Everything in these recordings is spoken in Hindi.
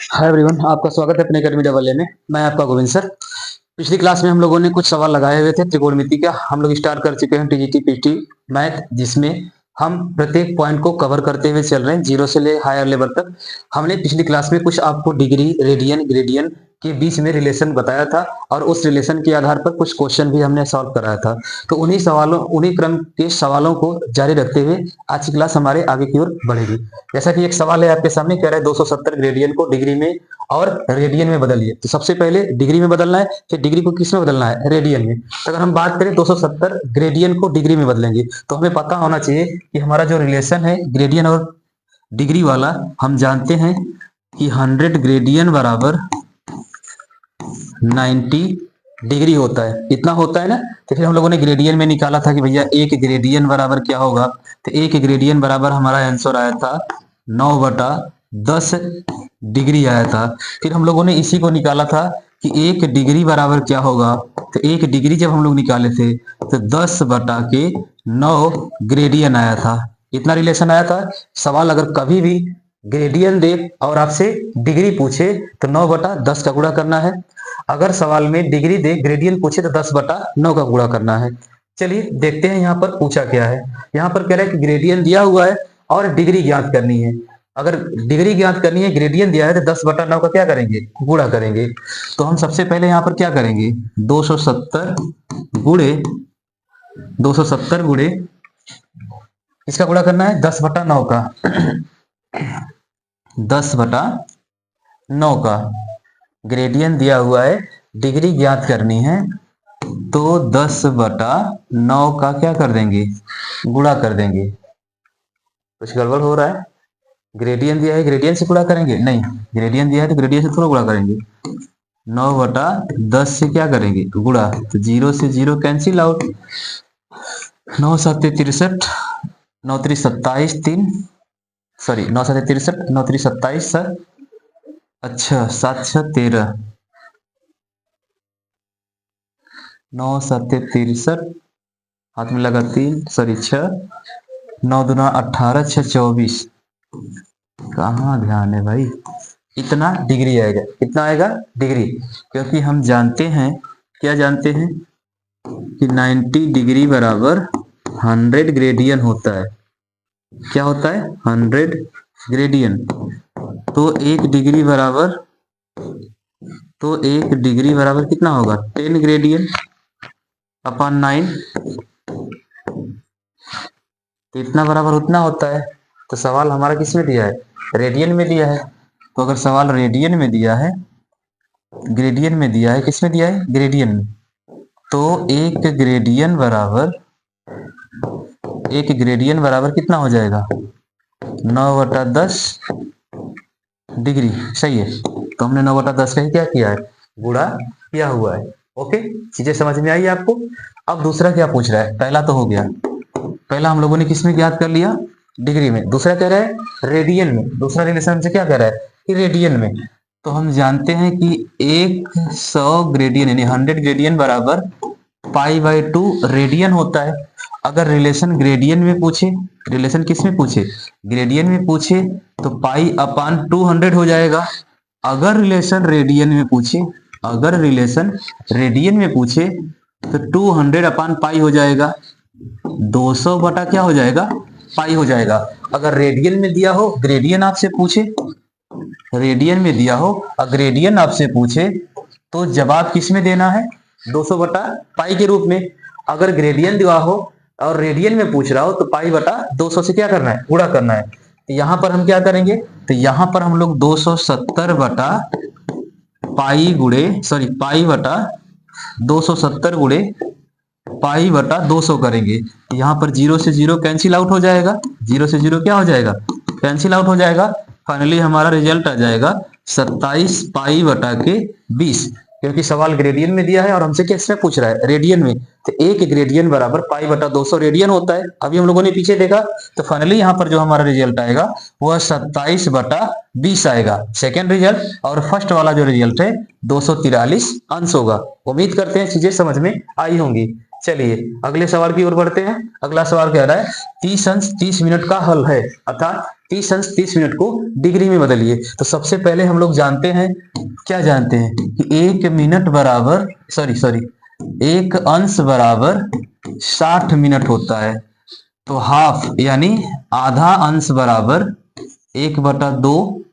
हाय एवरीवन, आपका स्वागत है अपने अकेडमी डबल ए में। मैं आपका गोविंद सर। पिछली क्लास में हम लोगों ने कुछ सवाल लगाए हुए थे त्रिकोणमिति का। हम लोग स्टार्ट कर चुके हैं टीजीटी पीटी मैथ, जिसमें हम प्रत्येक पॉइंट को कवर करते हुए चल रहे हैं, जीरो से ले हायर लेवल तक। हमने पिछली क्लास में कुछ आपको डिग्री, रेडियन, ग्रेडियन के बीच में रिलेशन बताया था और उस रिलेशन के आधार पर कुछ क्वेश्चन भी हमने सॉल्व कराया था। तो उन्हीं क्रम के सवालों को जारी रखते हुए आज की क्लास हमारे आगे की ओर बढ़ेगी। जैसा कि एक सवाल है आपके सामने, कह रहा है 270 ग्रेडियन को डिग्री में और रेडियन में बदलिए। तो सबसे पहले डिग्री में बदलना है, फिर डिग्री को किस में बदलना है, रेडियन में। तो अगर हम बात करें 270 ग्रेडियन को डिग्री में बदलेंगे, तो हमें पता होना चाहिए कि हमारा जो रिलेशन है ग्रेडियन और डिग्री वाला, हम जानते हैं कि 100 ग्रेडियन बराबर 90 डिग्री होता है। इतना होता है ना। तो फिर हम लोगों ने ग्रेडियन में निकाला था कि भैया एक ग्रेडियन बराबर क्या होगा। तो एक ग्रेडियन बराबर हमारा आंसर आया था 9/10 डिग्री आया था। फिर हम लोगों ने इसी को निकाला था कि एक डिग्री बराबर क्या होगा। तो एक डिग्री जब हम लोग निकाले थे तो 10/9 ग्रेडियन आया था। इतना रिलेशन आया था। सवाल अगर कभी भी ग्रेडियन दे और आपसे डिग्री पूछे तो 9/10 का गुणा करना है। अगर सवाल में डिग्री दे ग्रेडियन पूछे तो 10/9 का गुणा करना है। चलिए देखते हैं यहाँ पर पूछा क्या है। यहाँ पर कह रहा है कि ग्रेडियन दिया हुआ है और डिग्री ज्ञात करनी है। अगर डिग्री ज्ञात करनी है, ग्रेडियन दिया है, तो 10/9 का क्या करेंगे, गुणा करेंगे। तो हम सबसे पहले यहाँ पर क्या करेंगे, 270 गुणे 270 गुणे इसका गुणा करना है 10/9 का। 10/9 का ग्रेडियन दिया हुआ है, डिग्री ज्ञात करनी है, तो 10/9 का क्या कर देंगे, गुणा कर देंगे। कुछ गड़बड़ हो रहा है। ग्रेडियन दिया है, ग्रेडियन से गुणा करेंगे नहीं, ग्रेडियन दिया है तो ग्रेडियन से थोड़ा गुणा करेंगे। 9/10 से क्या करेंगे, गुणा। तो 0 से 0 कैंसिल आउट। 9×7=63, 9×3=27, 3 sorry 9×7=63, 9×3=27 sir. अच्छा 7×6=13, 9×7=63, हाथ में लगा 3 सॉरी 6, 9×2=18, 6×24। कहाँ ध्यान है भाई। इतना डिग्री आएगा। कितना आएगा, डिग्री। क्योंकि हम जानते हैं, क्या जानते हैं कि 90 डिग्री बराबर 100 ग्रेडियन होता है। क्या होता है, 100 ग्रेडियन। तो एक डिग्री बराबर कितना होगा, 10 ग्रेडियन अपॉन 9। तो इतना बराबर उतना होता है। तो सवाल हमारा किस में दिया है, रेडियन में दिया है। तो अगर सवाल रेडियन में दिया है, ग्रेडियन में दिया है, किस में दिया है, ग्रेडियन में, तो एक ग्रेडियन बराबर कितना हो जाएगा, 9/10 डिग्री। सही है। तो हमने 9/10 का ही क्या किया है, गुणा किया हुआ है। ओके, चीजें समझ में आई आपको। अब दूसरा क्या पूछ रहा है, पहला तो हो गया, पहला हम लोगों ने किस में ज्ञात कर लिया, डिग्री में। दूसरा कह रहा है रेडियन में। दूसरा रिलेशन हमसे क्या कह रहा है कि रेडियन में। तो हम जानते हैं कि 100 ग्रेडियन यानी 100 ग्रेडियन बराबर π/2 रेडियन होता है। अगर रिलेशन ग्रेडियन में पूछे, रिलेशन किस में पूछे, ग्रेडियन में पूछे, तो π/200 हो जाएगा। अगर रिलेशन रेडियन में पूछे, तो 200/π हो जाएगा। 200 बटा क्या हो जाएगा, पाई हो जाएगा। अगर रेडियन में दिया हो, ग्रेडियन आपसे पूछे, रेडियन में दिया हो और ग्रेडियन आपसे पूछे, तो जवाब किस में देना है, 200/पाई के रूप में। अगर ग्रेडियन दिया हो और रेडियन में पूछ रहा हो, तो π/200 से क्या करना है, गुणा करना है। तो यहां पर हम क्या करेंगे, तो यहां पर हम लोग 270/270 गुणे π/200 करेंगे। यहाँ पर 0 से 0 कैंसिल आउट हो जाएगा। 0 से 0 क्या हो जाएगा, कैंसिल आउट हो जाएगा। फाइनली हमारा रिजल्ट आ जाएगा 27 π/20। क्योंकि सवाल ग्रेडियन में दिया है और हमसे किस में पूछ रहा है, रेडियन में। तो एक ग्रेडियन बराबर π/200 रेडियन होता है। अभी हम लोगों ने पीछे देखा, तो फाइनली यहाँ पर जो हमारा रिजल्ट आएगा वह 27/20 आएगा, सेकेंड रिजल्ट। और फर्स्ट वाला जो रिजल्ट है 243 अंश होगा। उम्मीद करते हैं चीजें समझ में आई होंगी। चलिए अगले सवाल की ओर बढ़ते हैं। अगला सवाल कह रहा है 30 अंश 30 मिनट का हल है, अर्थात 30 अंश 30 मिनट को डिग्री में बदलिए। तो सबसे पहले हम लोग जानते हैं, क्या जानते हैं कि एक मिनट बराबर एक अंश बराबर 60 मिनट होता है। तो हाफ यानी आधा अंश बराबर 1/2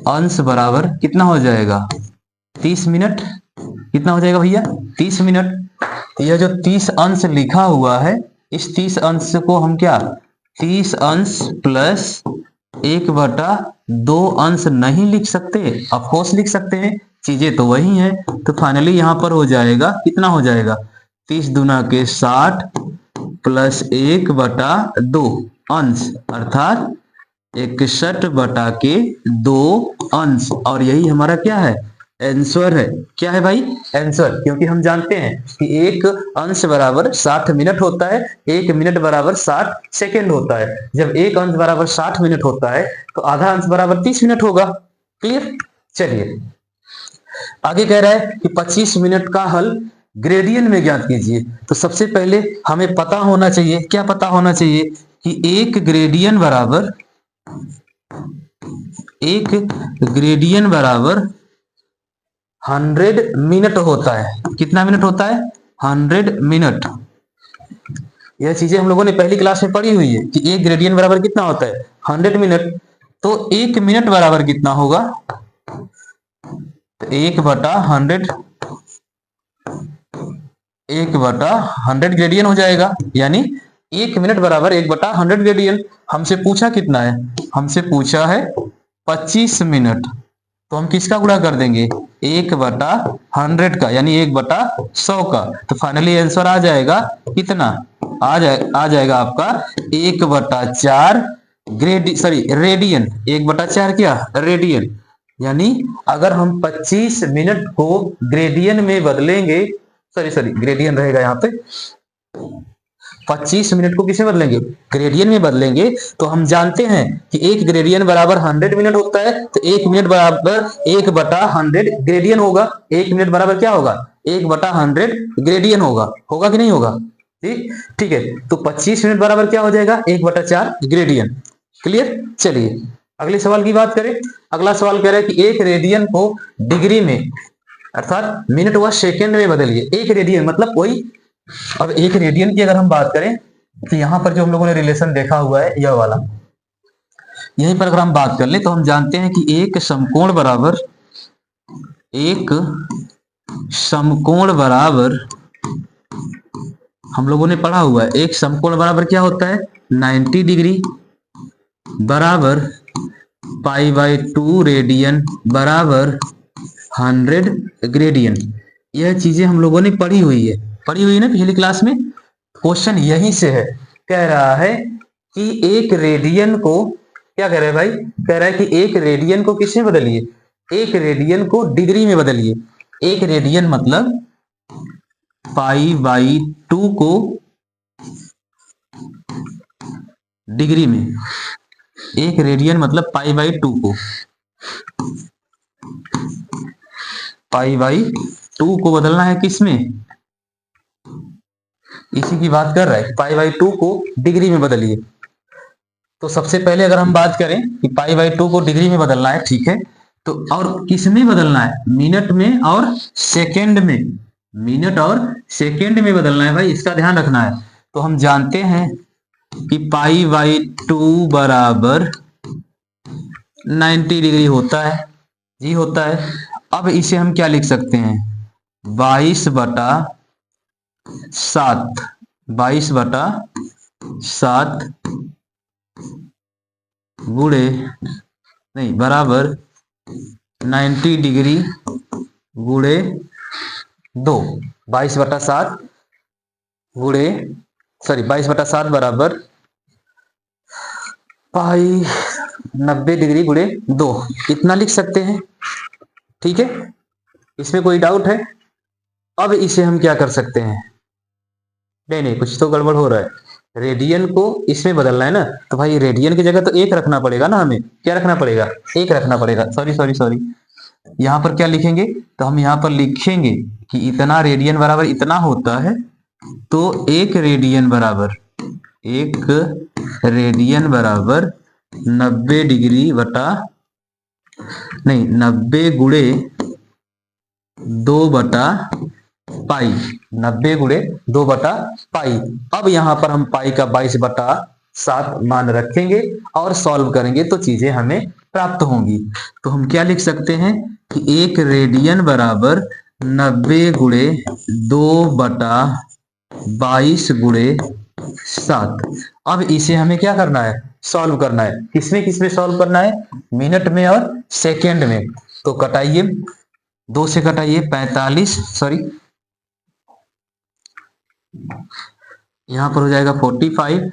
अंश बराबर कितना हो जाएगा 30 मिनट। कितना हो जाएगा भैया 30 मिनट। तो यह जो 30 अंश लिखा हुआ है, इस 30 अंश को हम क्या 30 अंश प्लस 1/2 अंश नहीं लिख सकते? ऑफ कोर्स लिख सकते हैं, चीजें तो वही हैं। तो फाइनली यहां पर हो जाएगा, कितना हो जाएगा 30 दूना के 60 प्लस 1/2 अंश अर्थात 61/2 अंश। और यही हमारा क्या है आंसर है। क्या है भाई आंसर, क्योंकि हम जानते हैं कि एक अंश बराबर 60 मिनट होता है, एक मिनट बराबर 60 सेकेंड होता है। जब एक अंश बराबर 60 मिनट होता है तो आधा अंश बराबर 30 मिनट होगा। क्लियर। चलिए आगे कह रहा है कि 25 मिनट का हल ग्रेडियंट में ज्ञात कीजिए। तो सबसे पहले हमें पता होना चाहिए, क्या पता होना चाहिए कि एक ग्रेडियंट बराबर 100 मिनट होता है। कितना मिनट होता है 100 मिनट। यह चीजें हम लोगों ने पहली क्लास में पढ़ी हुई है कि एक ग्रेडियंट बराबर कितना होता है 100 मिनट। तो एक मिनट बराबर कितना होगा, तो 1/100 ग्रेडियंट हो जाएगा। यानी एक मिनट बराबर 1/100 ग्रेडियंट। हमसे पूछा कितना है, हमसे पूछा है 25 मिनट। तो हम किसका गुणा कर देंगे 1/100 का, यानी 1/100 का। तो फाइनली आंसर आ जाएगा कितना, आ जाएगा आपका 1/4 रेडियन। 1/4 क्या रेडियन। यानी अगर हम 25 मिनट को ग्रेडियन में बदलेंगे, ग्रेडियन रहेगा यहाँ पे, 25 मिनट को किसे बदलेंगे ग्रेडियन में बदलेंगे। तो हम जानते हैं कि एक ग्रेडियन बराबर 100 मिनट होता है। तो एक मिनट बराबर 1/100 ग्रेडियन होगा। एक मिनट बराबर क्या होगा 1/100 ग्रेडियन होगा। होगा कि नहीं होगा, ठीक है। तो 25 मिनट बराबर क्या हो जाएगा 1/4 ग्रेडियन। क्लियर। चलिए अगले सवाल की बात करें। अगला सवाल कह रहा है कि एक रेडियन को डिग्री में अर्थात मिनट व सेकेंड में बदलिए। एक रेडियन मतलब वही। अब एक रेडियन की अगर हम बात करें तो यहां पर जो हम लोगों ने रिलेशन देखा हुआ है यह वाला, यहीं पर अगर हम बात कर ले तो हम जानते हैं कि एक समकोण बराबर हम लोगों ने पढ़ा हुआ है, एक समकोण बराबर क्या होता है 90 डिग्री बराबर π/2 रेडियन बराबर 100 ग्रेडियन। यह चीजें हम लोगों ने पढ़ी हुई है ना पिछली क्लास में। क्वेश्चन यहीं से है, कह रहा है कि एक रेडियन को, क्या कह रहा है भाई, कह रहा है कि एक रेडियन को किसमें बदलिए, एक रेडियन को डिग्री में बदलिए। एक रेडियन मतलब π/2 को डिग्री में, एक रेडियन मतलब π/2 को, π/2 को बदलना है किसमें, इसी की बात कर रहा है। π/2 को डिग्री में बदलिए। तो सबसे पहले अगर हम बात करें कि π/2 को डिग्री में बदलना है, ठीक है, तो और किस में बदलना है, मिनट में और सेकंड में, मिनट और सेकंड में बदलना है भाई, इसका ध्यान रखना है। तो हम जानते हैं कि π/2 बराबर 90 डिग्री होता है जी, होता है। अब इसे हम क्या लिख सकते हैं 22/7 गुणे नहीं बराबर 90 डिग्री गुणे 2। 22/7 गुणे 22/7 बराबर 90 डिग्री गुणे 2, इतना लिख सकते हैं। ठीक है, इसमें कोई डाउट है। अब इसे हम क्या कर सकते हैं, नहीं कुछ तो गड़बड़ हो रहा है। रेडियन को इसमें बदलना है ना, तो भाई रेडियन की जगह तो एक रखना पड़ेगा ना, हमें क्या रखना पड़ेगा, एक रखना पड़ेगा। सॉरी यहाँ पर क्या लिखेंगे, तो हम यहाँ पर लिखेंगे कि इतना रेडियन बराबर इतना होता है। तो एक रेडियन बराबर 90 डिग्री बटा, नहीं 90 गुणे 2/पाई, 90 गुणे 2/पाई। अब यहाँ पर हम पाई का 22/7 मान रखेंगे और सॉल्व करेंगे तो चीजें हमें प्राप्त होंगी। तो हम क्या लिख सकते हैं कि 1 रेडियन बराबर 90 गुणे 2/22 गुणे 7। अब इसे हमें क्या करना है, सॉल्व करना है। किसमें सॉल्व करना है, मिनट में और सेकेंड में। तो कटाइए, 2 से कटाइए 45, सॉरी यहां पर हो जाएगा 45,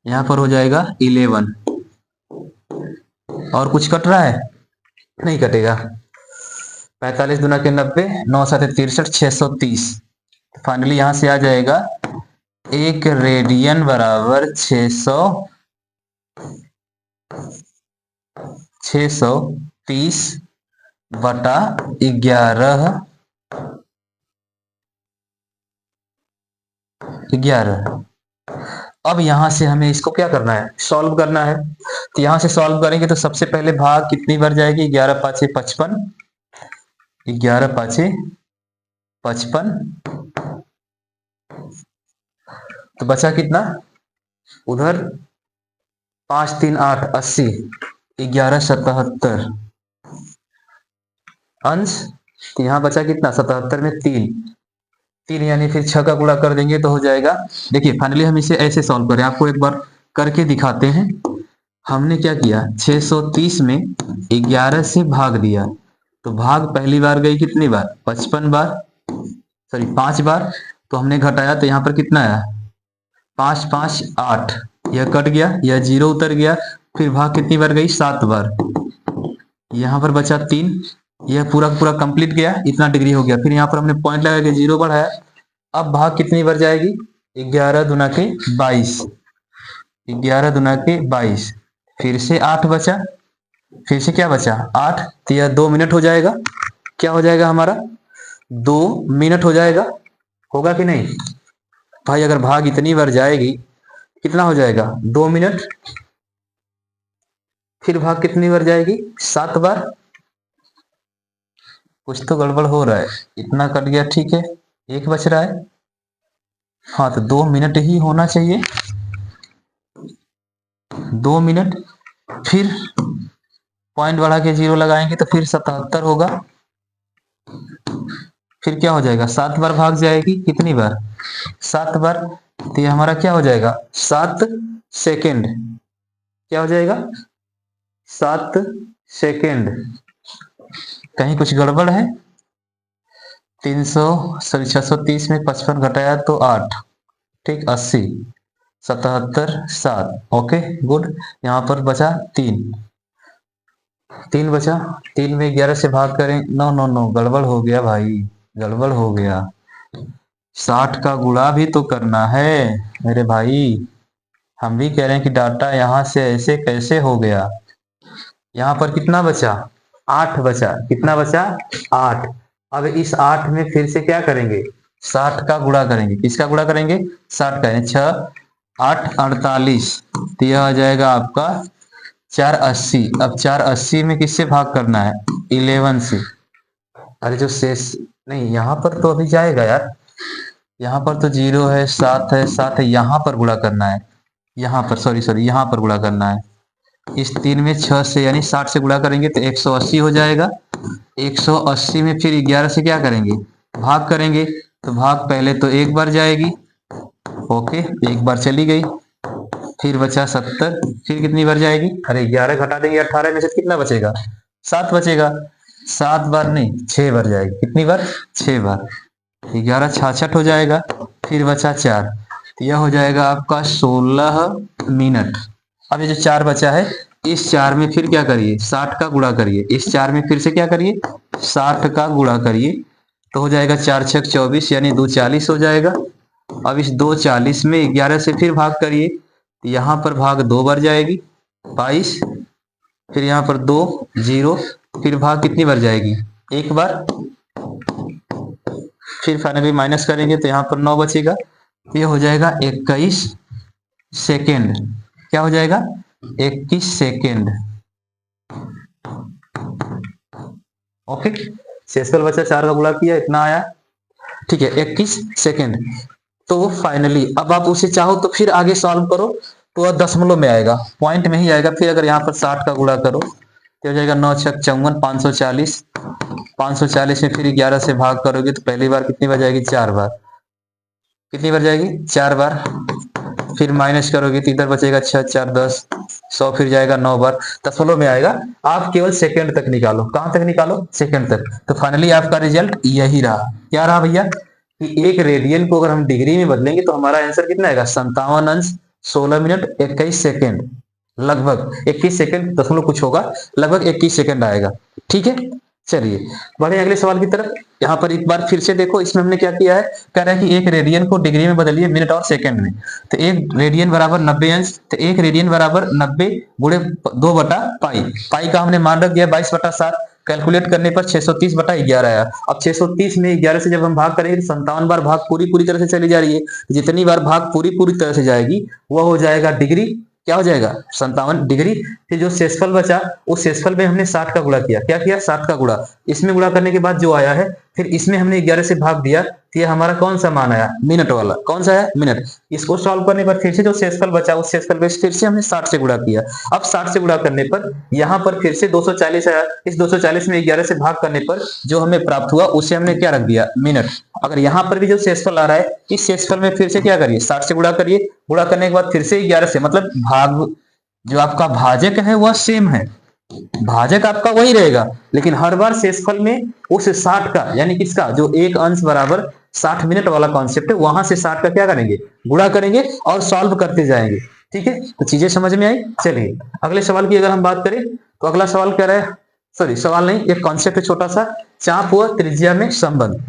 यहां पर हो जाएगा 11। और कुछ कट रहा है, नहीं कटेगा। 45 दुना के 90, 9 7 63, 630। फाइनली यहां से आ जाएगा 1 रेडियन बराबर 630/11। अब यहां से हमें इसको क्या करना है, सॉल्व करना है। तो यहां से सॉल्व करेंगे तो सबसे पहले भाग कितनी बार जाएगी, 11 5 55, 11 5 55। तो बचा कितना, उधर 5 3 8 80, 11 77 अंश। तो यहां बचा कितना, 77 में 3 यानी फिर 6 का गुणा कर देंगे तो हो जाएगा। देखिए फाइनली हम इसे ऐसे सॉल्व करें, आपको एक बार करके दिखाते हैं। हमने क्या किया, 630 में 11 से भाग दिया, तो भाग पहली बार गई कितनी बार, 55 बार, सॉरी 5 बार। तो हमने घटाया तो यहाँ पर कितना आया, 5 5 8, यह कट गया, यह 0 उतर गया। फिर भाग कितनी बार गई, 7 बार। यहाँ पर बचा 3, यह पूरा पूरा कंप्लीट गया, इतना डिग्री हो गया। फिर यहाँ पर हमने पॉइंट लगा के 0 बढ़ाया। अब भाग कितनी बार जाएगी, 11 दुना के 22, 11 दुना के 22। फिर से 8 बचा, फिर से क्या बचा 8, तो यह 2 मिनट हो जाएगा। क्या हो जाएगा हमारा, 2 मिनट हो जाएगा, होगा कि नहीं भाई। अगर भाग इतनी बार जाएगी कितना हो जाएगा, 2 मिनट। फिर भाग कितनी बार जाएगी, 7 बार। कुछ तो गड़बड़ हो रहा है, इतना कट गया, ठीक है, 1 बच रहा है। हाँ तो 2 मिनट ही होना चाहिए, 2 मिनट। फिर पॉइंट बढ़ा के 0 लगाएंगे तो फिर 77 होगा। फिर क्या हो जाएगा, 7 बार भाग जाएगी, कितनी बार, 7 बार। तो ये हमारा क्या हो जाएगा, 7 सेकेंड। क्या हो जाएगा, 7 सेकेंड। कहीं कुछ गड़बड़ है, 630 में 55 घटाया तो 8, ठीक, 80, 77 7, ओके गुड। यहाँ पर बचा 3 बचा, 3 में 11 से भाग करें, नो नो नो, गड़बड़ हो गया भाई, गड़बड़ हो गया। 60 का गुणा भी तो करना है मेरे भाई। हम भी कह रहे हैं कि डाटा यहाँ से ऐसे कैसे हो गया। यहाँ पर कितना बचा, 8 बचा, कितना बचा, 8। अब इस 8 में फिर से क्या करेंगे, 60 का गुणा करेंगे। किसका गुणा करेंगे, 60 का, 6 8 48। तो यह आ जाएगा आपका 480। अब 480 में किससे भाग करना है, 11 से। अरे जो शेष, नहीं यहाँ पर तो अभी जाएगा यार, यहाँ पर तो 0 है, 7 है, 7 है, यहाँ पर गुणा करना है, यहाँ पर सॉरी यहाँ पर गुणा करना है। इस 3 में 6 से यानी 60 से गुणा करेंगे तो 180 हो जाएगा। 180 में फिर 11 से क्या करेंगे, भाग करेंगे। तो भाग पहले तो 1 बार जाएगी, ओके 1 बार चली गई। फिर बचा 70, फिर कितनी बार जाएगी, अरे 11 घटा देंगे 18 में से कितना बचेगा, 7 बचेगा। 7 बार नहीं 6 बार जाएगी, कितनी बार, 6 बार। 11 66 हो जाएगा। फिर बचा 4, तो यह हो जाएगा आपका 16 मिनट। अब ये जो 4 बचा है, इस 4 में फिर क्या करिए, 60 का गुणा करिए। इस 4 में फिर से क्या करिए, 60 का गुणा करिए, तो हो जाएगा 4 6 24 यानी 2 40 हो जाएगा। अब इस 2 40 में 11 से फिर भाग करिए, तो यहाँ पर भाग 2 बार जाएगी, 22। फिर यहाँ पर 2 0, फिर भाग कितनी बार जाएगी, 1 बार। फिर फाइनली माइनस करेंगे तो यहाँ पर 9 बचेगा, ये हो जाएगा 21 सेकेंड। क्या हो जाएगा 21 सेकेंड। ओके, शेषफल बचा 4 का गुणा किया, इतना आया, ठीक है 21 सेकेंड। तो फाइनली अब आप उसे चाहो तो फिर आगे सॉल्व करो तो वह दशमलव में आएगा, पॉइंट में ही आएगा। फिर अगर यहाँ पर 60 का गुणा करो तो हो जाएगा 9 छक 54, 540। 540 में फिर 11 से भाग करोगे तो पहली बार कितनी बार जाएगी, 4 बार। कितनी बार जाएगी, 4 बार। फिर माइनस करोगे तो इधर बचेगा 6 4 10, 100 फिर जाएगा 9 बार, दशमलव में आएगा। आप केवल सेकंड तक निकालो, कहां तक निकालो, सेकंड तक। तो फाइनली आपका रिजल्ट यही रहा। क्या रहा भैया कि एक रेडियन को अगर हम डिग्री में बदलेंगे तो हमारा आंसर कितना आएगा, 57 अंश 16 मिनट 21 सेकेंड, लगभग 21 सेकेंड, दशमलव कुछ होगा, लगभग 21 सेकेंड आएगा। ठीक है, चलिए बढ़े अगले सवाल की तरफ। यहाँ पर एक बार फिर से देखो, इसमें हमने क्या किया है, कह रहा है कि एक रेडियन को डिग्री में बदलिए मिनट और सेकंड में। तो एक रेडियन बराबर 90 अंश, तो एक रेडियन बराबर 90 गुणे 2 बटा पाई। पाई का हमने मान रख दिया 22 बटा 7। कैलकुलेट करने पर 630 बटा 11 आया। अब 630 में 11 से जब हम भाग करेंगे तो 57 बार भाग पूरी तरह से चली जा रही है। जितनी बार भाग पूरी तरह से जाएगी वह हो जाएगा डिग्री। क्या हो जाएगा, 57 डिग्री। फिर जो शेषफल बचा उस शेषफल में हमने 60 का गुणा किया। क्या किया, 60 का गुणा। इसमें गुणा करने के बाद जो आया है, फिर इसमें हमने 11 से भाग दिया तो ये हमारा कौन सा मान आया, मिनट वाला। कौन सा है, मिनट। इसको सॉल्व करने पर फिर से जो शेषफल बचा उस शेषफल में फिर से हमने 60 से गुणा किया। अब 60 से गुणा करने पर यहाँ पर फिर से 240 आया। इस 240 में 11 से भाग करने पर जो हमें प्राप्त हुआ उसे हमने क्या रख दिया, मिनट। अगर यहाँ पर भी जो शेषफल आ रहा है इस शेषफल में फिर से क्या करिए, 60 से गुणा करिए। गुणा करने के बाद फिर से 11 से, मतलब भाग जो आपका भाजक है वह सेम है, भाजक आपका वही रहेगा, लेकिन हर बार शेषफल में उस 60 का, यानी किसका, जो एक अंश बराबर 60 मिनट वाला कॉन्सेप्ट है, वहां से 60 का क्या करेंगे, गुणा करेंगे और सॉल्व करते जाएंगे। ठीक है, तो चीजें समझ में आई। चलिए अगले सवाल की अगर हम बात करें तो अगला सवाल कह रहा है, सॉरी सवाल नहीं, एक कॉन्सेप्ट है छोटा सा, चाप व त्रिज्या में संबंध।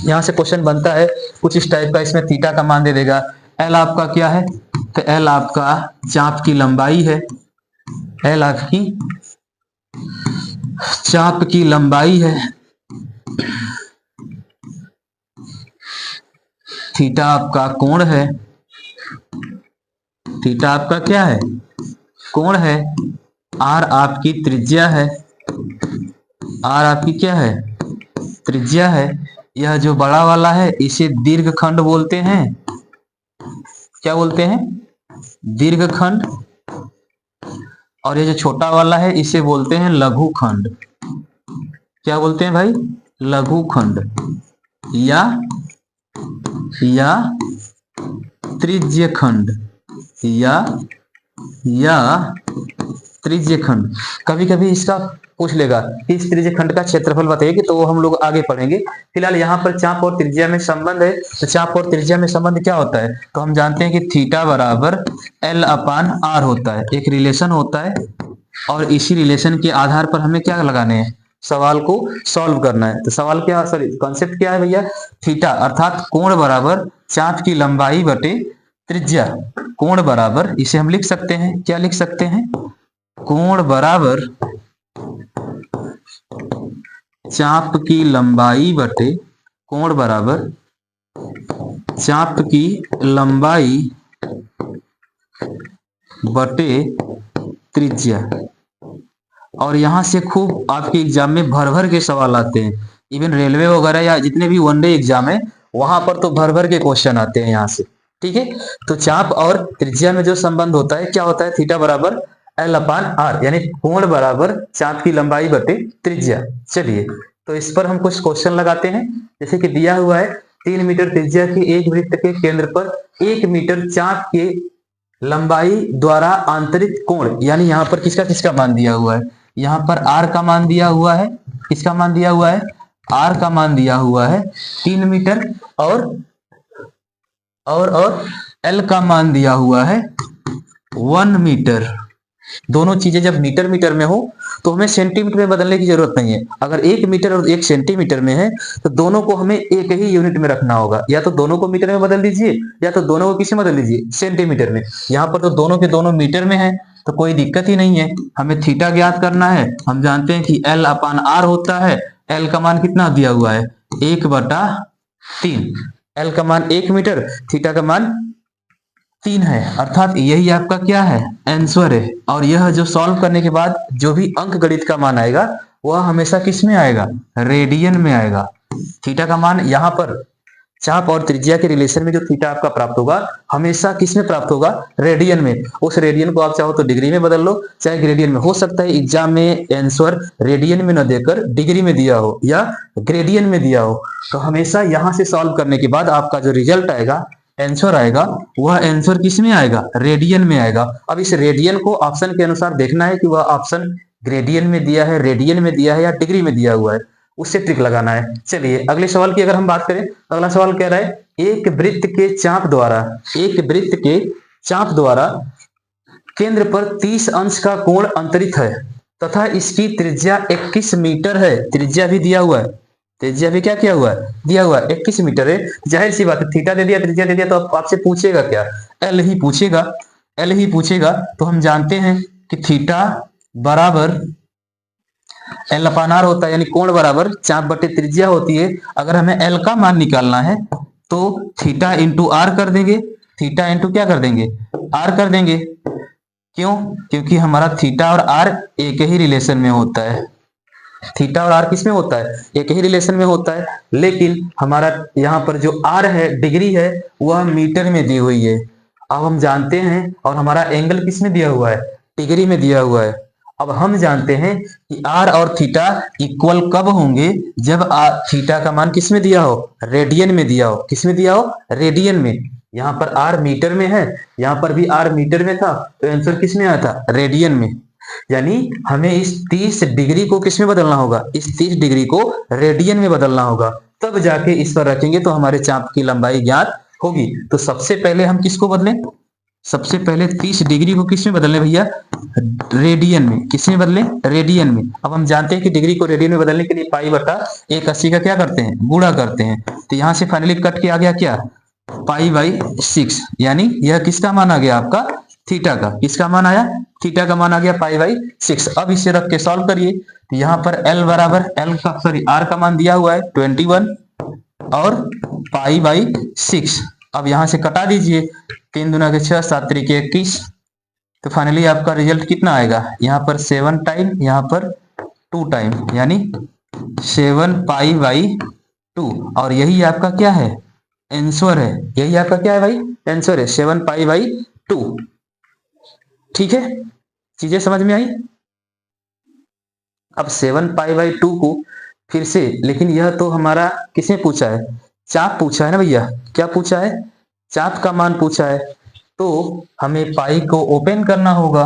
यहां से क्वेश्चन बनता है कुछ इस टाइप का। इसमें थीटा का मान दे देगा। एल आपका क्या है, तो एल आपका चाप की लंबाई है। एल आपकी चाप की लंबाई है। थीटा आपका कोण है। थीटा आपका क्या है, कोण है। आर आपकी त्रिज्या है। आर आपकी क्या है, त्रिज्या है। यह जो बड़ा वाला है इसे दीर्घखंड बोलते हैं। क्या बोलते हैं, दीर्घखंड। और ये जो छोटा वाला है इसे बोलते हैं लघुखंड। क्या बोलते हैं भाई, लघुखंड या त्रिज्यखंड या त्रिज्यखंड। कभी कभी इसका पूछ लेगा कि इस त्रिज्यखंड का क्षेत्रफल बताइए, तो वो हम लोग आगे पढ़ेंगे। फिलहाल यहाँ पर चाप और त्रिज्या में संबंध है, तो चाप और त्रिज्या में संबंध क्या होता है, तो हम जानते हैं कि थीटा बराबर एल अपान आर होता है, एक रिलेशन होता है। और इसी रिलेशन के आधार पर हमें क्या लगाने हैं, सवाल को सॉल्व करना है। तो सवाल क्या, सॉरी कॉन्सेप्ट क्या है भैया, थीटा अर्थात कोण बराबर चाप की लंबाई बटे त्रिज्या। कोण बराबर, इसे हम लिख सकते हैं, क्या लिख सकते हैं, कोण बराबर चाप की लंबाई बटे, कोण बराबर चाप की लंबाई बटे त्रिज्या। और यहां से खूब आपके एग्जाम में भर भर के सवाल आते हैं। इवन रेलवे वगैरह या जितने भी वनडे एग्जाम है वहां पर तो भर भर के क्वेश्चन आते हैं यहाँ से। ठीक है, तो चाप और त्रिज्या में जो संबंध होता है क्या होता है, थीटा बराबर एल अपान आर, यानी कोण बराबर चाप की लंबाई बटे त्रिज्या। चलिए तो इस पर हम कुछ क्वेश्चन लगाते हैं। जैसे कि दिया हुआ है 3 मीटर त्रिज्या के एक वृत्त के केंद्र पर 1 मीटर चाप के लंबाई द्वारा आंतरिक कोण, यानी यहाँ पर किसका किसका मान दिया हुआ है, यहाँ पर आर का मान दिया हुआ है। किसका मान दिया हुआ है, आर का मान दिया हुआ है 3 मीटर, और एल का मान दिया हुआ है 1 मीटर। दोनों चीजें जब मीटर मीटर में हो तो हमें सेंटीमीटर में बदलने की जरूरत नहीं है। अगर 1 मीटर और 1 सेंटीमीटर में है तो दोनों को हमें एक ही यूनिट में रखना होगा। या तो दोनों को मीटर में बदल दीजिए या तो दोनों को किस में बदल दीजिए, सेंटीमीटर में। यहाँ पर तो दोनों के दोनों मीटर में है तो कोई दिक्कत ही नहीं है। हमें थीटा ज्ञात करना है। हम जानते हैं कि एल अपान आर होता है। एल का मान कितना दिया हुआ है, 1/3। एल का मान 1 मीटर, थीटा का मान 3 है, अर्थात यही आपका क्या है, आंसर है। और यह जो सॉल्व करने के बाद जो भी अंक गणित का मान आएगा वह हमेशा किस में आएगा, रेडियन में आएगा। थीटा का मान यहाँ पर चाप और त्रिज्या के रिलेशन में जो थीटा आपका प्राप्त होगा हमेशा किस में प्राप्त होगा, रेडियन में। उस रेडियन को आप चाहो तो डिग्री में बदल लो, चाहे ग्रेडियन में। हो सकता है एग्जाम में आंसर रेडियन में न देकर डिग्री में दिया हो या ग्रेडियन में दिया हो, तो हमेशा यहां से सॉल्व करने के बाद आपका जो रिजल्ट आएगा, आंसर आएगा, वह आंसर किस में आएगा, रेडियन में आएगा। अब इस रेडियन को ऑप्शन के अनुसार देखना है कि वह ऑप्शन ग्रेडियन में दिया है, रेडियन में दिया है या डिग्री में दिया हुआ है, उससे ट्रिक लगाना है। चलिए अगले सवाल की अगर हम बात करें तो अगला सवाल कह रहा है एक वृत्त के चाप द्वारा, एक वृत्त के चाप द्वारा केंद्र पर 30 अंश का कोण अंतरित है तथा इसकी त्रिज्या 21 मीटर है। त्रिज्या भी दिया हुआ है, त्रिज्या भी क्या किया हुआ है, दिया हुआ है, 21 मीटर है। जाहिर सी बात है, थीटा दे दिया, त्रिज्या दे दिया, तो आपसे पूछेगा क्या, एल ही पूछेगा, एल ही पूछेगा। तो हम जानते हैं कि थीटा बराबर एल अपान आर होता है, यानी कोण बराबर चाप बटे त्रिज्या होती है। अगर हमें एल का मान निकालना है तो थीटा इंटू आर कर देंगे, थीटा इंटू क्या कर देंगे, आर कर देंगे। क्यों, क्योंकि हमारा थीटा और आर एक ही रिलेशन में होता है। थीटा और आर किस में होता है, एक ही रिलेशन में होता है। लेकिन हमारा यहाँ पर जो आर है, डिग्री है, वह मीटर में दी हुई है। अब हम जानते हैं, और हमारा एंगल किस में दिया हुआ है, डिग्री में दिया हुआ है। अब हम जानते हैं कि आर और थीटा इक्वल कब होंगे, जब थीटा का मान किस में दिया हो, रेडियन में दिया हो। किस में दिया हो, रेडियन में। यहाँ पर आर मीटर में है, यहाँ पर भी आर मीटर में था, तो आंसर किस में आया था, रेडियन में। यानी हमें इस 30 डिग्री को किस में बदलना होगा, इस 30 डिग्री को रेडियन में बदलना होगा, तब जाके इस पर रखेंगे तो हमारे चाप की लंबाई ज्ञात होगी। तो सबसे पहले हम किसको बदलें, सबसे पहले 30 डिग्री को किस में बदलने भैया, रेडियन में। किस में बदलें, रेडियन में। अब हम जानते हैं कि डिग्री को रेडियन में बदलने के लिए पाई बटा 180 का क्या करते हैं, गुणा करते हैं। तो यहां से फाइनली कट के आ गया क्या, पाई बाई 6, यानी यह किसका मान आ गया आपका, थीटा का। किसका मान आया, थीटा का मान आ गया पाई बाई 6। अब इसे रख के सॉल्व करिए, तो यहाँ पर एल बराबर, एल का सॉरी आर का मान दिया हुआ है 21 और पाई बाई 6। अब यहां से कटा दीजिए, 3 दूना के 6, 7 त्रिके 21। तो फाइनली आपका रिजल्ट कितना आएगा, यहाँ पर 7 टाइम, यहाँ पर 2 टाइम, यानी 7 पाई बाई 2। और यही आपका क्या है, आंसर है। यही आपका क्या है भाई, आंसर है 7 पाई बाई 2। ठीक है, चीजें समझ में आई। अब 7 पाई बाई 2 को फिर से, लेकिन यह तो हमारा किसने पूछा है, चाप पूछा है ना भैया। क्या पूछा है, चाप का मान पूछा है। तो हमें पाई को ओपन करना होगा।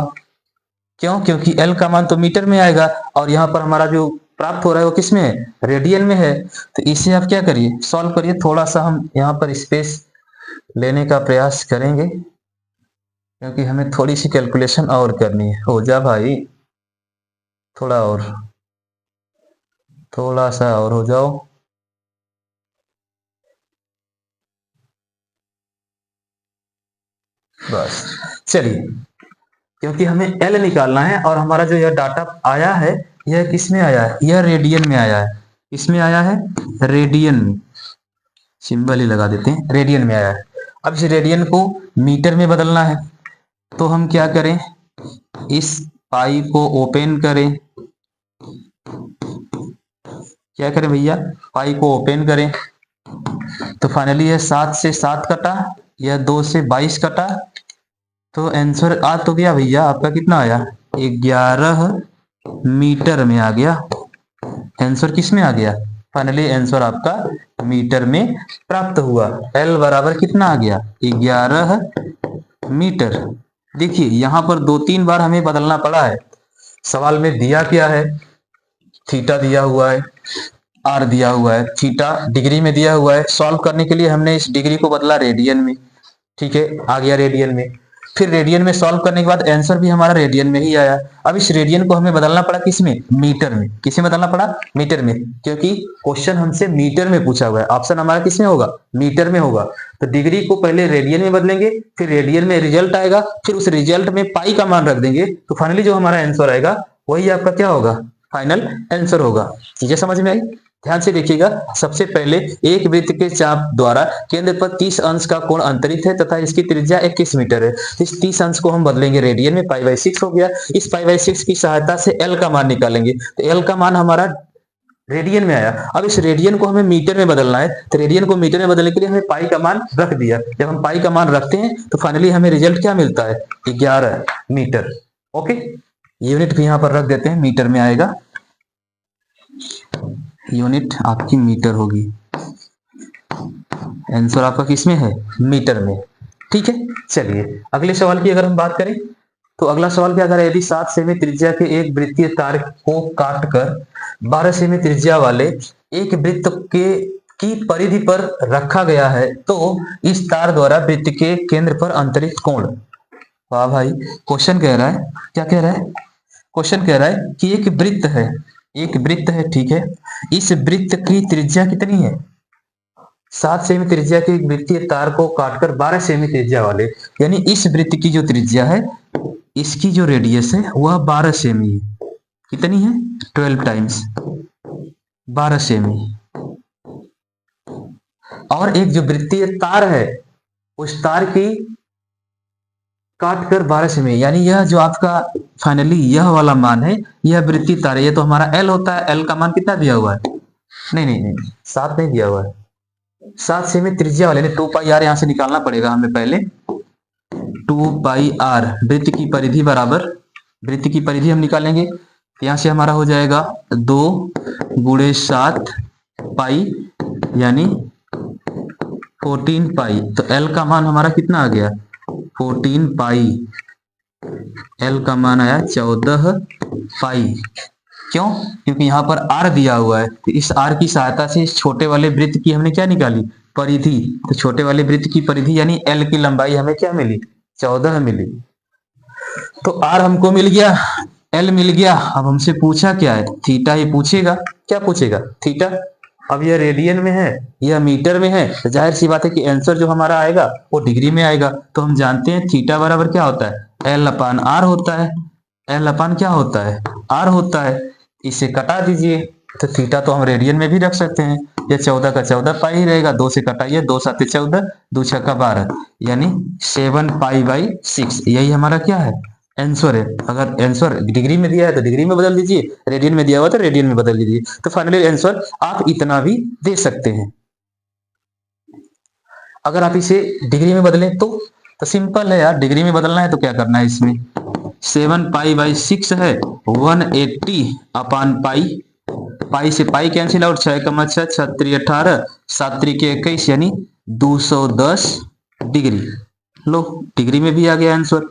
क्यों, क्योंकि एल का मान तो मीटर में आएगा, और यहाँ पर हमारा जो प्राप्त हो रहा है वो किस में है, रेडियन में है। तो इसे आप क्या करिए, सॉल्व करिए। थोड़ा सा हम यहाँ पर स्पेस लेने का प्रयास करेंगे, क्योंकि हमें थोड़ी सी कैलकुलेशन और करनी है। हो जा भाई, थोड़ा और, थोड़ा सा और हो जाओ। बस, चलिए, क्योंकि हमें एल निकालना है, और हमारा जो यह डाटा आया है यह किस में आया है, यह रेडियन में आया है। इसमें आया है, रेडियन में, सिंबल ही लगा देते हैं, रेडियन में आया है। अब इस रेडियन को मीटर में बदलना है, तो हम क्या करें, इस पाई को ओपन करें। क्या करें भैया, पाई को ओपन करें। तो फाइनली यह 7 से 7 कटा, यह 2 से 22 कटा, तो आंसर आ तो गया भैया आपका, कितना आया, 11 मीटर में आ गया। आंसर किस में आ गया, फाइनली आंसर आपका मीटर में प्राप्त हुआ। एल बराबर कितना आ गया, 11 मीटर। देखिए यहाँ पर 2-3 बार हमें बदलना पड़ा है। सवाल में दिया क्या है, थीटा दिया हुआ है, आर दिया हुआ है, थीटा डिग्री में दिया हुआ है। सॉल्व करने के लिए हमने इस डिग्री को बदला रेडियन में। ठीक है, आ गया रेडियन में। फिर रेडियन में सॉल्व करने के बाद आंसर भी हमारा रेडियन में ही आया। अब इस रेडियन को हमें बदलना पड़ा किस में, मीटर में। किसे बदलना पड़ा, मीटर में, क्योंकि क्वेश्चन हमसे मीटर में पूछा हुआ है। ऑप्शन हमारा किस में होगा, मीटर में होगा। तो डिग्री को पहले रेडियन में बदलेंगे, फिर रेडियन में रिजल्ट आएगा, फिर उस रिजल्ट में पाई का मान रख देंगे, तो फाइनली जो हमारा आंसर आएगा वही आपका क्या होगा, फाइनल आंसर होगा। चीजें समझ में आई। ध्यान से देखिएगा, सबसे पहले एक वृत्त के चाप द्वारा केंद्र पर 30 अंश का कोण अंतरित है तथा इसकी त्रिज्या 21 मीटर है। इस 30 अंश को हम बदलेंगे रेडियन में, π/6 हो गया। इस π/6 की सहायता से एल का मान निकालेंगे, तो एल का मान हमारा रेडियन में आया। अब इस रेडियन को हमें मीटर में बदलना है, तो रेडियन को मीटर में बदलने के लिए हमें पाई का मान रख दिया। जब हम पाई का मान रखते हैं तो फाइनली हमें रिजल्ट क्या मिलता है, 11 मीटर। ओके, यूनिट भी यहां पर रख देते हैं, मीटर में आएगा, यूनिट आपकी मीटर होगी। आंसर आपका किसमें है, मीटर में। ठीक है, चलिए अगले सवाल की अगर हम बात करें तो अगला सवाल क्या कर रहा है, यदि 7 सेमी त्रिज्या के एक वृत्तीय तार को काटकर 12 सेमी त्रिज्या वाले एक वृत्त के की परिधि पर रखा गया है तो इस तार द्वारा वृत्त के केंद्र पर अंतरित कोण। वाह भाई, क्वेश्चन कह रहा है, क्या कह रहा है, क्वेश्चन कह रहा है कि एक वृत्त है, एक वृत्त है, ठीक है, इस वृत्त की त्रिज्या कितनी है, 7 सेमी त्रिज्या के एक वृत्तीय तार को काटकर 12 सेमी त्रिज्या वाले, यानी इस वृत्त की जो त्रिज्या है, इसकी जो रेडियस है वह 12 सेमी है। कितनी है, 12 टाइम्स 12 सेमी। और एक जो वृत्तीय तार है उस तार की काट कर 12 सेमी, यानी यह जो आपका फाइनली यह वाला मान है, यह वृत्तीय तार है, ये तो हमारा एल होता है। एल का मान कितना दिया हुआ है, नहीं नहीं नहीं 7 नहीं दिया हुआ है, 7 सेमी त्रिज्या वाले, 2 पाई आर यहां से निकालना पड़ेगा हमें पहले। 2 पाई आर वृत्त की परिधि बराबर, वृत्त की परिधि हम निकालेंगे, यहां से हमारा हो जाएगा 2 गुणे 7 पाई यानी 14 पाई। तो एल का मान हमारा कितना आ गया, 14 पाई। एल का मान आया 14 पाई। क्यों, क्योंकि यहाँ पर आर दिया हुआ है, तो इस आर की सहायता से इस छोटे वाले वृत्त की हमने क्या निकाली, परिधि। तो छोटे वाले वृत्त की परिधि यानी एल की लंबाई हमें क्या मिली, 14 मिली। तो आर हमको मिल गया, एल मिल गया। अब हमसे पूछा क्या है, थीटा ही पूछेगा। क्या पूछेगा, थीटा। अब यह रेडियन में है, यह मीटर में है, तो जाहिर सी बात है कि आंसर जो हमारा आएगा वो डिग्री में आएगा। तो हम जानते हैं थीटा बराबर क्या होता है, एल अपान आर होता है। एल अपान क्या होता है, आर होता है। इसे कटा दीजिए, तो थीटा तो हम रेडियन में भी रख सकते हैं। यह 14 का 14 पाई ही रहेगा, 2 से कटाइए, 2 7 14, 2 6 12, यानी 7 पाई/6। यही हमारा क्या है, आंसर है। अगर आंसर डिग्री में दिया है तो डिग्री में बदल दीजिए, रेडियन में दिया हुआ तो रेडियन में बदल दीजिए। तो फाइनली आंसर आप इतना भी दे सकते हैं। अगर आप इसे डिग्री में बदलें तो सिंपल है यार, डिग्री में बदलना है तो क्या करना है, इसमें 7 पाई/6 है, 180 अपान पाई, पाई से पाई कैंसिल आउट, 6 का 6 6 3 18 7 3 21 यानी 210 डिग्री। लो, डिग्री में भी आ गया आंसर।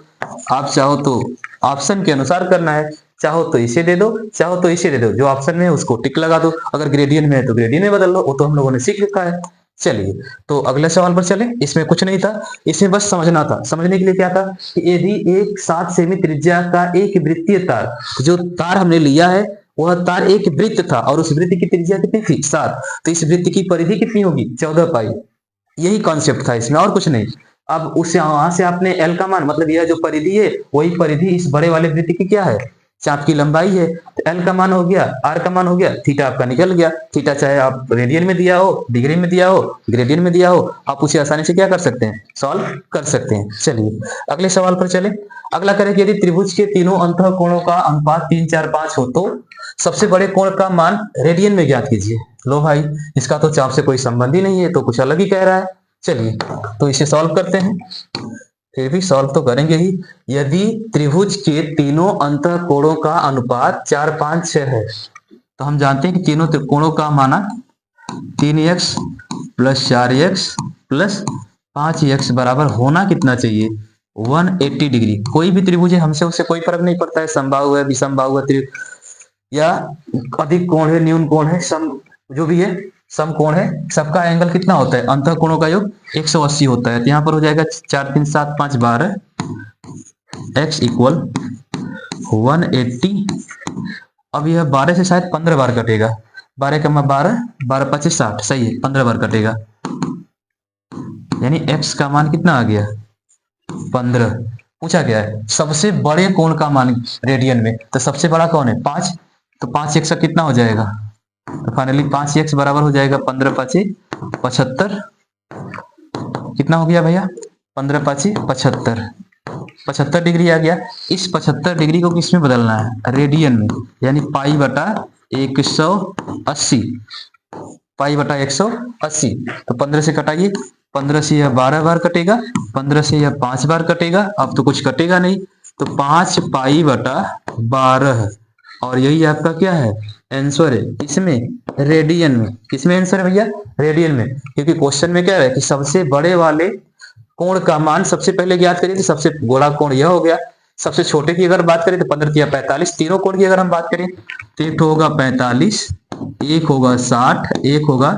आप चाहो तो ऑप्शन के अनुसार करना है, चाहो तो इसे दे दो, चाहो तो इसे दे दो, जो ऑप्शन में है उसको टिक लगा दो। अगर ग्रेडियंट में है तो ग्रेडियंट में बदल लो, वो तो हम लोगों ने सीख रखा है। चलिए तो अगले सवाल पर चले। इसमें कुछ नहीं था, इसमें बस समझना था। समझने के लिए क्या था कि यदि एक 7 सेमी त्रिज्या का एक वृत्तीय तार, जो तार हमने लिया है वह तार एक वृत्त था और उस वृत्त की त्रिज्या कितनी थी, 7, तो इस वृत्त की परिधि कितनी होगी, 14 पाई। यही कॉन्सेप्ट था इसमें, और कुछ नहीं। अब उससे वहां से आपने एल का मान, मतलब यह जो परिधि है वही परिधि इस बड़े वाले वृत्त की क्या है, चाप की लंबाई है। तो एल का मान हो गया, आर का मान हो गया, थीटा आपका निकल गया। थीटा चाहे आप रेडियन में दिया हो, डिग्री में दिया हो, ग्रेडियन में दिया हो, आप उसे आसानी से क्या कर सकते हैं, सॉल्व कर सकते हैं। चलिए अगले सवाल पर चले। अगला करें कि यदि त्रिभुज के तीनों अंतः कोणों का अनुपात 3 4 5 हो तो सबसे बड़े कोण का मान रेडियन में ज्ञात कीजिए। लो भाई, इसका तो चाप से कोई संबंध ही नहीं है, तो कुछ अलग ही कह रहा है। चलिए तो इसे सॉल्व करते हैं, फिर भी सॉल्व तो करेंगे ही। यदि त्रिभुज के तीनों अंतः कोणों का अनुपात 4 5 6 है तो हम जानते हैं कि तीनों कोणों का माना 3x + 4x + 5x बराबर होना कितना चाहिए, 180 डिग्री। कोई भी त्रिभुज है, हमसे उससे कोई फर्क नहीं पड़ता है, समबाहु है, विषमबाहु है, या अधिक कोण है, न्यून कोण है, सम जो भी है, समकोण है, सबका एंगल कितना होता है, अंतः कोणों का योग 180 होता है। तो यहाँ पर हो जाएगा 4 3 7 5 12, x = 180। अब यह 12 से शायद 15 बार कटेगा, 12 का 12, 12 5 60, सही है, 15 बार कटेगा, यानी x का मान कितना आ गया, 15। पूछा गया है सबसे बड़े कोण का मान रेडियन में, तो सबसे बड़ा कौन है, 5, तो 5 1 कितना हो जाएगा, तो फाइनली 5x बराबर हो जाएगा 15 पाँचे 75। कितना हो गया भैया? 15 पाँचे 75, 75 डिग्री आ गया। इस 75 डिग्री को किस में बदलना है? रेडियन में, यानी पाई बटा 180, पाई बटा 180। तो 15 से कटाइए, 15 से यह 12 बार कटेगा, 15 से यह 5 बार कटेगा, अब तो कुछ कटेगा नहीं, तो 5 पाई बटा 12, और यही आपका क्या है? आंसर है। इसमें रेडियन में, किसमें आंसर है भैया? रेडियन में, क्योंकि क्वेश्चन में क्या है कि सबसे बड़े वाले कोण का मान सबसे पहले ज्ञात करिए, तो सबसे बड़ा कोण यह हो गया। सबसे छोटे की अगर बात करें तो 15 या 45, तीनों कोण की अगर हम बात करें तो एक होगा 45, एक होगा 60, एक होगा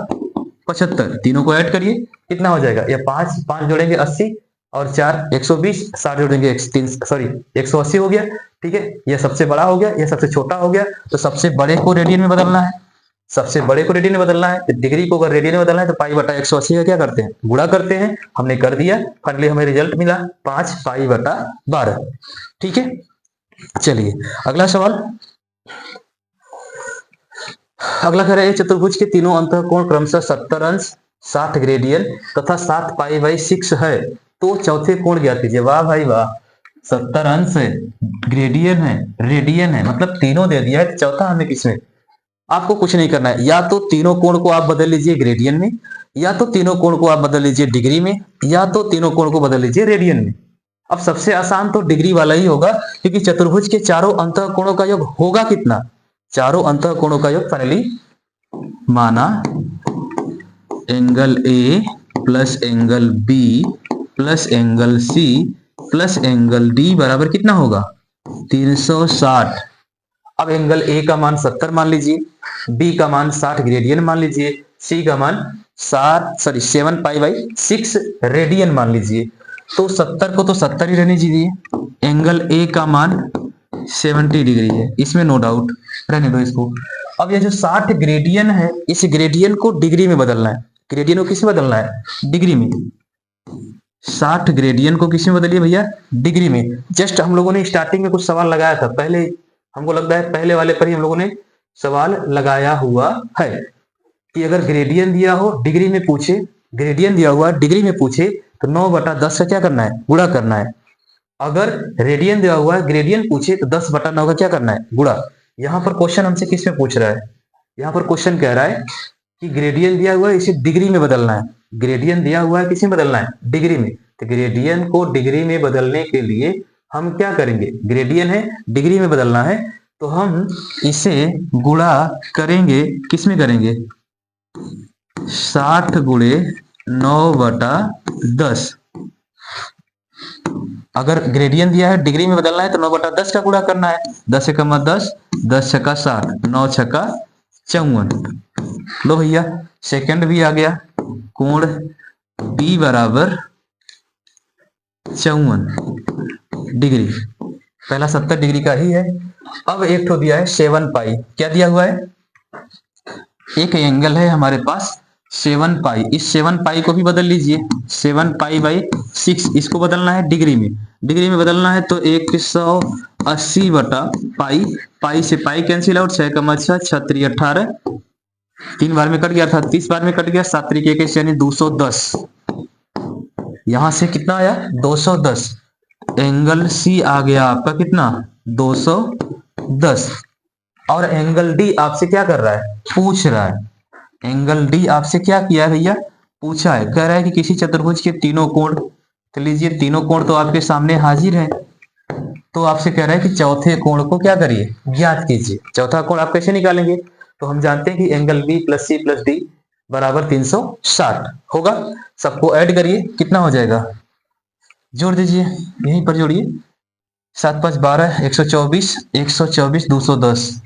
75, तीनों को ऐड करिए, कितना हो जाएगा? या 5 5 जोड़ेंगे 80, और 4 120, 60 जोड़ेंगे 180 हो गया। ठीक है, यह सबसे बड़ा हो गया, यह सबसे छोटा हो गया। तो सबसे बड़े को रेडियन में बदलना है, सबसे बड़े को रेडियन में बदलना है, तो डिग्री को अगर रेडियन में बदलना है तो पाई बटा 180 का क्या करते हैं? गुणा करते हैं। हमने कर दिया, फाइनली हमें रिजल्ट मिला 5 पाई बटा 12। ठीक है, चलिए अगला सवाल। अगला कह रहा है चतुर्भुज के तीनों अंतःकोण क्रमशः 70 अंश 60 ग्रेडियन तथा 7 पाई बाई 6 है, तो चौथे कोण ज्ञात कीजिए। वाह भाई वाह, 70 अंश है, ग्रेडियन है, रेडियन है, मतलब तीनों दे दिया है, तो चौथा हमें किसमें? आपको कुछ नहीं करना है, या तो तीनों कोण को आप बदल लीजिए ग्रेडियन में, या तो तीनों कोण को आप बदल लीजिए डिग्री में, या तो तीनों कोण को बदल लीजिए रेडियन में। अब सबसे आसान तो डिग्री वाला ही होगा, क्योंकि चतुर्भुज के चारों अंतःकोणों का योग होगा कितना? चारों अंतःकोणों का योग फाइनली माना angle A plus angle B plus angle C plus angle D बराबर कितना होगा? 360। अब एंगल ए का मान 70 मान लीजिए, बी का मान 60 ग्रेडियन मान लीजिए, सी का मान 7 पाई बाई 6 रेडियन मान लीजिए। तो 70 को तो 70 ही रहने दीजिए, एंगल ए का मान 70 डिग्री है, इसमें नो डाउट, रहने दो इसको। अब ये जो 60 ग्रेडियन है, इस ग्रेडियन को डिग्री में बदलना है। ग्रेडियन को किस में बदलना है? डिग्री में। 60 ग्रेडियन को किस में बदलिए भैया? डिग्री में। जस्ट हम लोगों ने स्टार्टिंग में कुछ सवाल लगाया था, पहले हमको लगता है पहले वाले पर ही हम लोगों ने सवाल लगाया हुआ है कि अगर ग्रेडियन दिया हो डिग्री में पूछे, ग्रेडियन दिया हुआ डिग्री में पूछे, तो 9/10 का क्या करना है? गुणा करना है। अगर रेडियन दिया हुआ है ग्रेडियन पूछे तो 10/9 का क्या करना है? गुणा। यहाँ पर क्वेश्चन हमसे किस में पूछ रहा है? यहाँ पर क्वेश्चन कह रहा है कि ग्रेडियन दिया हुआ है, इसे डिग्री में बदलना है। ग्रेडियन दिया हुआ है, किसी में बदलना है? डिग्री में। तो ग्रेडियन को डिग्री में बदलने के लिए हम क्या करेंगे? ग्रेडियन है, डिग्री में बदलना है, तो हम इसे गुणा करेंगे, किस में करेंगे? 60 गुणे 9/10। अगर ग्रेडियन दिया है डिग्री में बदलना है तो 9/10 का गुणा करना है। 10 एकम 10, 10 छक्का 60, 9 छक्का 54। लो भैया सेकंड भी आ गया, कोण बी बराबर 54 डिग्री, पहला 70 डिग्री का ही है। अब एक तो दिया है 7 पाई, क्या दिया हुआ है? एक एंगल है हमारे पास 7 पाई, इस 7 पाई को भी बदल लीजिए, 7 पाई बाई 6, इसको बदलना है डिग्री में। डिग्री में बदलना है तो 180 बटा पाई, पाई से पाई कैंसिल आउट, 6 कमा 6 6 18, 3 बार में कट गया था, 30 बार में कट गया, 7 तरीके 21 यानी 210। यहां से कितना आया? 210। एंगल सी आ गया आपका कितना? 210। और एंगल डी आपसे क्या कर रहा है? पूछ रहा है। एंगल डी आपसे क्या किया है भैया? पूछा है, कह रहा है कि किसी चतुर्भुज के तीनों कोण, तो लीजिए तीनों कोण तो आपके सामने हाजिर है, तो आपसे कह रहा है कि चौथे कोण को क्या करिए? ज्ञात कीजिए। चौथा कोण आप कैसे निकालेंगे? तो हम जानते हैं कि angle B plus C plus D बराबर 360 होगा। सबको ऐड करिए, कितना हो जाएगा? जोड़ दीजिए, यहीं पर जोड़िए, 7 5 12, 124, 124 210।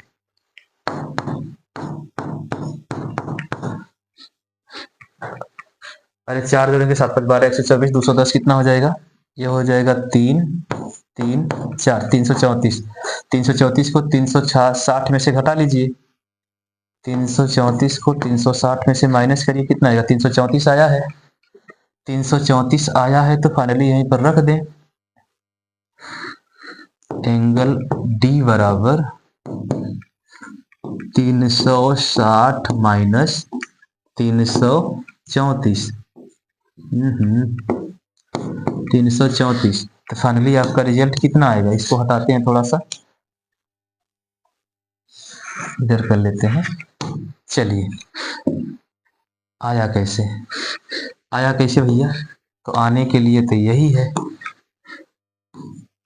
अरे 4 जोड़ेंगे, 7 5 12, 124 210, कितना हो जाएगा? ये हो जाएगा 3 3 4, 334। 334 को 360 में से घटा लीजिए, 334 को 360 में से माइनस करिए, कितना आएगा? 334 आया है, 334 आया है, तो फाइनली यहीं पर रख दें। एंगल डी बराबर 360 माइनस 334। 334। तो फाइनली आपका रिजल्ट कितना आएगा? इसको हटाते हैं, थोड़ा सा इधर कर लेते हैं। चलिए, आया कैसे? आया कैसे भैया? तो आने के लिए तो यही है,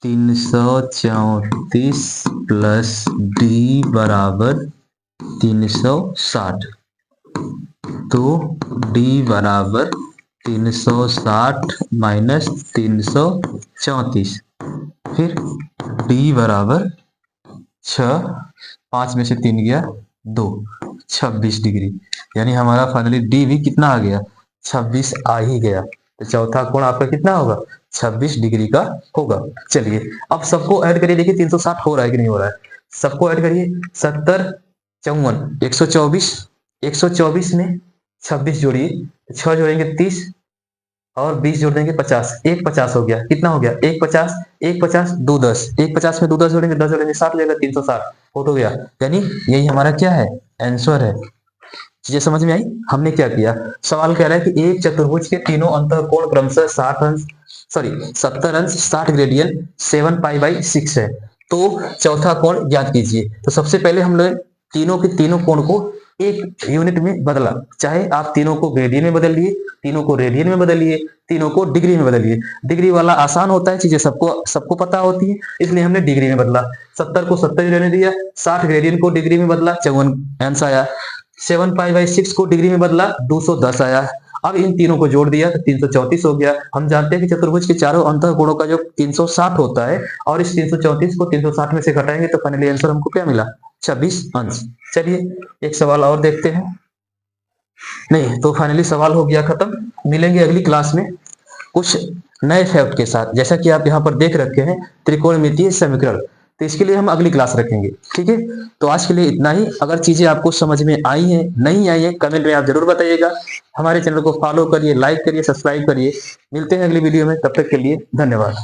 334 प्लस डी बराबर 360। तो डी बराबर 360 माइनस 334, फिर डी बराबर 6, 5 में से 3 गया 2, 26 डिग्री। यानी हमारा फाइनली डी भी कितना आ गया? 26 आ ही गया। तो चौथा कोण आपका कितना होगा? 26 डिग्री का होगा। चलिए अब सबको ऐड करिए, देखिए 360 हो रहा है कि नहीं हो रहा है। सबको ऐड करिए, 70 54 124, 124 में 26 जोड़िए, 6 जोड़ेंगे 30 और 20 जोड़ देंगे 50, 150 हो गया। कितना हो गया? 150, 150 2 10, 150 में 2 10 जोड़ेंगे, 10 जोड़ेंगे 60 हो जाएगा, 360 हो गया। यानी यही हमारा क्या है? आंसर है। चीजें समझ में आई? हमने क्या किया? सवाल कह रहा है कि एक चतुर्भुज के तीनों अंतःकोण क्रमशः 70 अंश 60 ग्रेडियन 7π/6 है। तो चौथा कोण ज्ञात कीजिए। तो सबसे पहले हम लोग तीनों के तीनों कोण को एक यूनिट में बदला, चाहे आप तीनों को ग्रेडियन में बदल लिए, तीनों को रेडियन में बदल लिए, तीनों को डिग्री में बदल लिए। डिग्री वाला आसान होता है, चीजें सबको पता होती है, इसलिए हमने डिग्री में बदला। 70 को 70 रहने दिया, 60 ग्रेडियन को डिग्री में बदला, 54 आंसर आया। 7π/6 को डिग्री में बदला, 210 आया। अब इन तीनों को जोड़ दिया तो 334 हो गया। हम जानते हैं कि चतुर्भुज के चारों अंतःकोणों का जो 360 होता है, और इस 334 को 360 में से घटाएंगे तो फाइनली आंसर हमको क्या मिला? 26 अंश। चलिए एक सवाल और देखते हैं। नहीं तो फाइनली सवाल हो गया खत्म। मिलेंगे अगली क्लास में कुछ नए फैक्ट के साथ। जैसा कि आप यहाँ पर देख रखे हैं त्रिकोणमितीय समीकरण, तो इसके लिए हम अगली क्लास रखेंगे। ठीक है, तो आज के लिए इतना ही। अगर चीजें आपको समझ में आई हैं, नहीं आई है, कमेंट में आप जरूर बताइएगा। हमारे चैनल को फॉलो करिए, लाइक करिए, सब्सक्राइब करिए। मिलते हैं अगली वीडियो में, तब तक के लिए धन्यवाद।